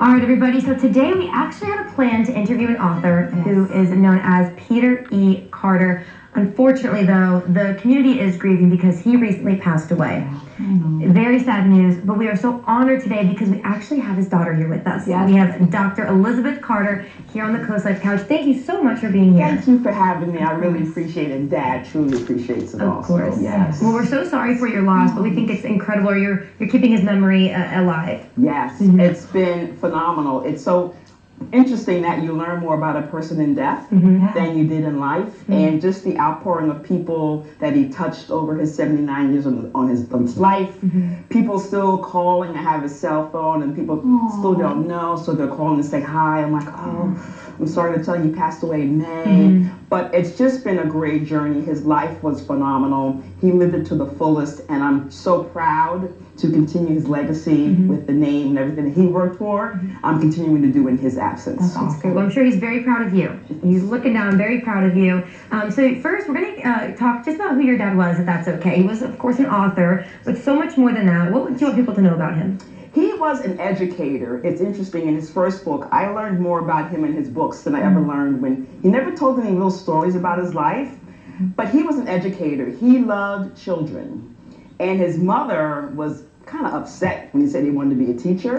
All right, everybody. So today we actually had a plan to interview an author who is known as Peter E. Carter. Unfortunately, though, the community is grieving because he recently passed away. Very sad news, but we are so honored today because we actually have his daughter here with us. Yes. We have Dr. Elizabeth Carter here on the Coast Life Couch. Thank you so much for being here. Thank you for having me. I really appreciate it. Dad truly appreciates it also. Of course. Yes. Well, we're so sorry for your loss, but we think it's incredible. You're keeping his memory alive. Yes. It's been phenomenal. It's so interesting that you learn more about a person in death than you did in life, and just the outpouring of people that he touched over his 79 years on his life. People still calling. I have his cell phone, and people still don't know, so they're calling to say hi. I'm like, oh, I'm sorry to tell you he passed away in May. But it's just been a great journey. His life was phenomenal. He lived it to the fullest, and I'm so proud to continue his legacy with the name and everything that he worked for. I'm continuing to do in his absence. That's great. Well, I'm sure he's very proud of you. He's looking down, very proud of you. So first, we're going to talk just about who your dad was, if that's okay. He was, of course, an author, but so much more than that. What would you want people to know about him? He was an educator. It's interesting, in his first book, I learned more about him in his books than I ever learned when he never told any real stories about his life, but he was an educator. He loved children. And his mother was kind of upset when he said he wanted to be a teacher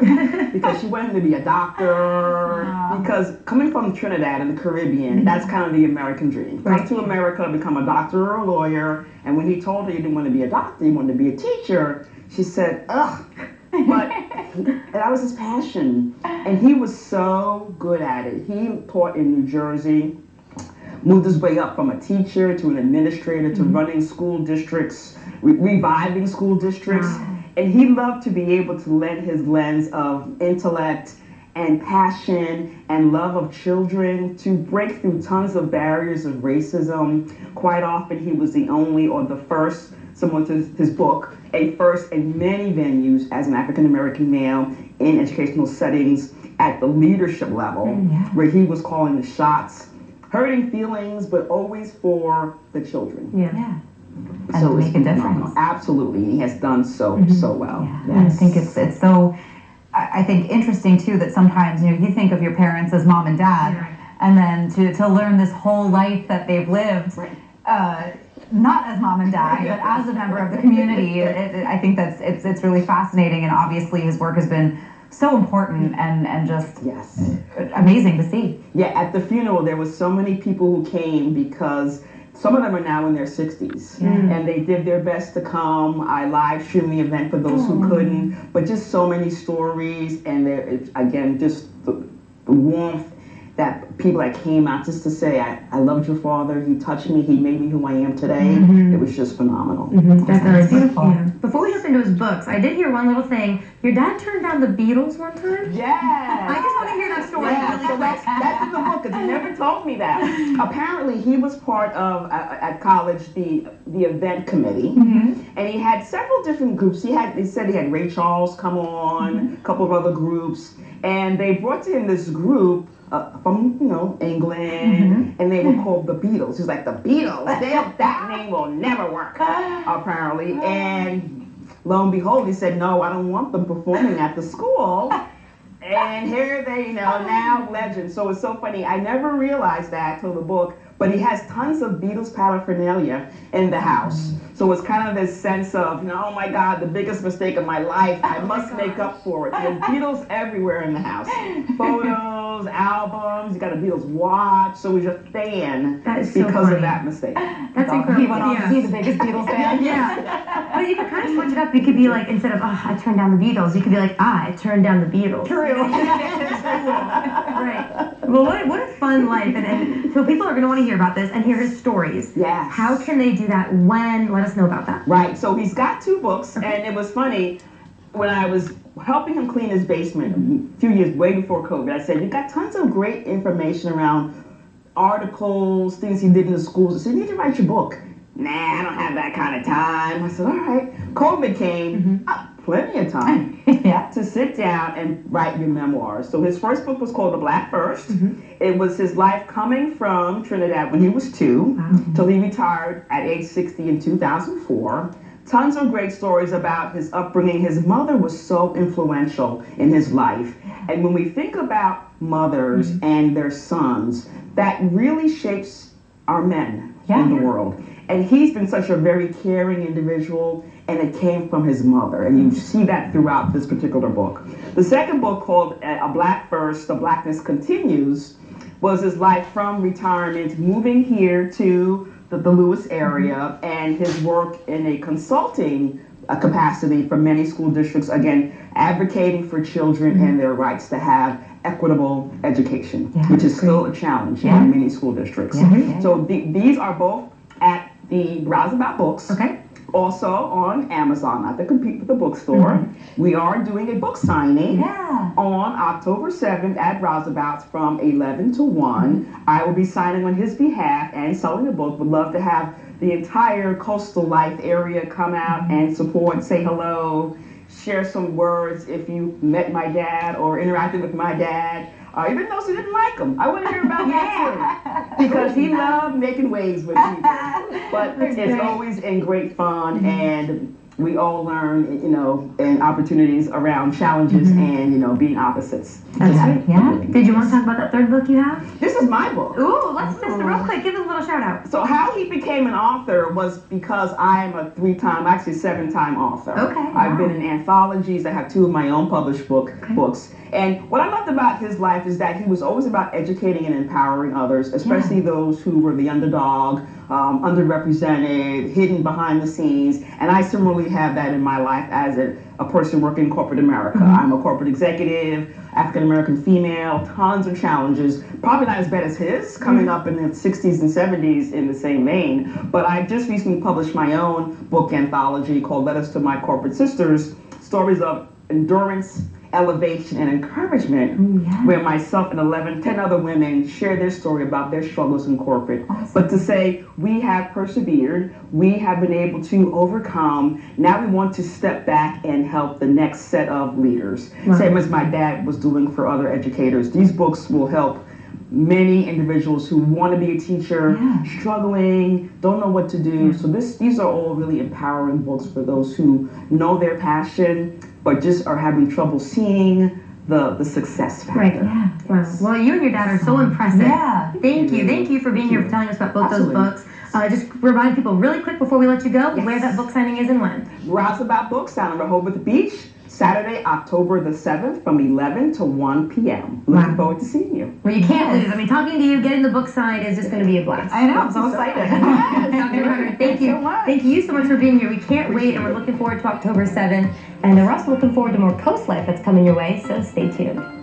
because she wanted him to be a doctor. Because coming from Trinidad in the Caribbean, that's kind of the American dream. Come to America, become a doctor or a lawyer. And when he told her he didn't want to be a doctor, he wanted to be a teacher, she said, ugh. But that was his passion. And he was so good at it. He taught in New Jersey, moved his way up from a teacher to an administrator to running school districts, reviving school districts. And he loved to be able to lend his lens of intellect and passion and love of children to break through tons of barriers of racism. Quite often he was the only or the first, similar to his book, a first in many venues as an African-American male in educational settings at the leadership level, where he was calling the shots, hurting feelings, but always for the children. And So to make a difference. phenomenal. Absolutely. He has done so well. I think it's so, I think, interesting too that sometimes, you think of your parents as mom and dad, and then to learn this whole life that they've lived, not as mom and dad, but as a member of the community. I think that's it's really fascinating, and obviously his work has been so important and just amazing to see. Yeah, at the funeral there was so many people who came because some of them are now in their 60s, and they did their best to come. I live streamed the event for those who couldn't, but just so many stories, and there, again, just the warmth that people that came out just to say, I loved your father, he touched me, he made me who I am today. It was just phenomenal. That's beautiful. Before we jump into his books, I did hear one little thing. Your dad turned down the Beatles one time? Yes. I just want to hear that story really So quick. that's in the book, because he never told me that. Apparently, he was part of, at college, the event committee, and he had several different groups. He said he had Ray Charles come on, a couple of other groups, and they brought to him this group from, England, and they were called the Beatles. He's like, the Beatles? That name will never work, apparently. And lo and behold, he said, no, I don't want them performing at the school. And here they, now legends. So it's so funny. I never realized that till the book, but he has tons of Beatles paraphernalia in the house. So it's kind of this sense of, oh my God, the biggest mistake of my life. I must make up for it. There's Beatles everywhere in the house. Photos, albums, you got a Beatles watch. So he's a fan because of that mistake. That's incredible. He went on to be the biggest Beatles fan. But you could kind of switch it up. You could be like, instead of, I turned down the Beatles, you could be like, I turned down the Beatles. True. Right. Well, what a fun life. And so people are going to want to hear about this and hear his stories. Yes. How can they do that? When? Let us know about that. Right. So he's got 2 books, and it was funny. When I was helping him clean his basement a few years way before COVID, I said, you got tons of great information around articles, things he did in the schools. I said, you need to write your book. Nah, I don't have that kind of time. I said, all right. COVID came. Plenty of time to sit down and write your memoirs. So his first book was called The Black First. It was his life coming from Trinidad when he was 2 till he retired at age 60 in 2004. Tons of great stories about his upbringing. His mother was so influential in his life. And when we think about mothers and their sons, that really shapes our men in the world. And he's been such a very caring individual, and it came from his mother. And you see that throughout this particular book. The second book, called A Black First, The Blackness Continues, was his life from retirement, moving here to the Lewis area, and his work in a consulting capacity for many school districts, again, advocating for children and their rights to have equitable education, which is still a challenge in many school districts. So these are both at the Rouseabout Books. Also on Amazon, not to compete with the bookstore. We are doing a book signing on October 7th at Rouseabouts from 11 to 1. I will be signing on his behalf and selling a book. Would love to have the entire Coastal Life area come out and support, say hello, share some words if you met my dad or interacted with my dad. Even those who didn't like him, I want to hear about that too, because he loved making waves with people. But it's always in great fun, and we all learn, you know, and opportunities around challenges and, you know, being opposites. That's right. Did you want to talk about that third book you have? This is my book. Ooh, let's just real quick give us a little shout out. So how he became an author was because I am a 3-time, actually 7-time author. I've been in anthologies. I have 2 of my own published books. And what I loved about his life is that he was always about educating and empowering others, especially those who were the underdog, underrepresented, hidden behind the scenes. And I similarly have that in my life as a person working in corporate America. I'm a corporate executive, African-American female, tons of challenges, probably not as bad as his, coming up in the 60s and 70s in the same vein. But I just recently published my own book anthology called Letters to My Corporate Sisters, stories of endurance, elevation, and encouragement, where myself and 10 other women share their story about their struggles in corporate. But to say, we have persevered, we have been able to overcome, now we want to step back and help the next set of leaders. Same as my dad was doing for other educators. These books will help many individuals who want to be a teacher, struggling, don't know what to do. So these are all really empowering books for those who know their passion, but just are having trouble seeing the success factor. Wow. Well, you and your dad are so impressive. Thank you for being here, for telling us about both those books. Just remind people really quick before we let you go where that book signing is and when. Rouseabout Books down in Rehoboth Beach, Saturday, October the 7th from 11 to 1 p.m. Looking forward to seeing you. Well, you can't lose. I mean, talking to you, getting the book signed is just going to be a blast. I know, I'm so excited. Dr. Hunter, thank you. Thank you so much for being here. We can't wait, and we're looking forward to October 7th. And we're also looking forward to more Coast Life that's coming your way, so stay tuned.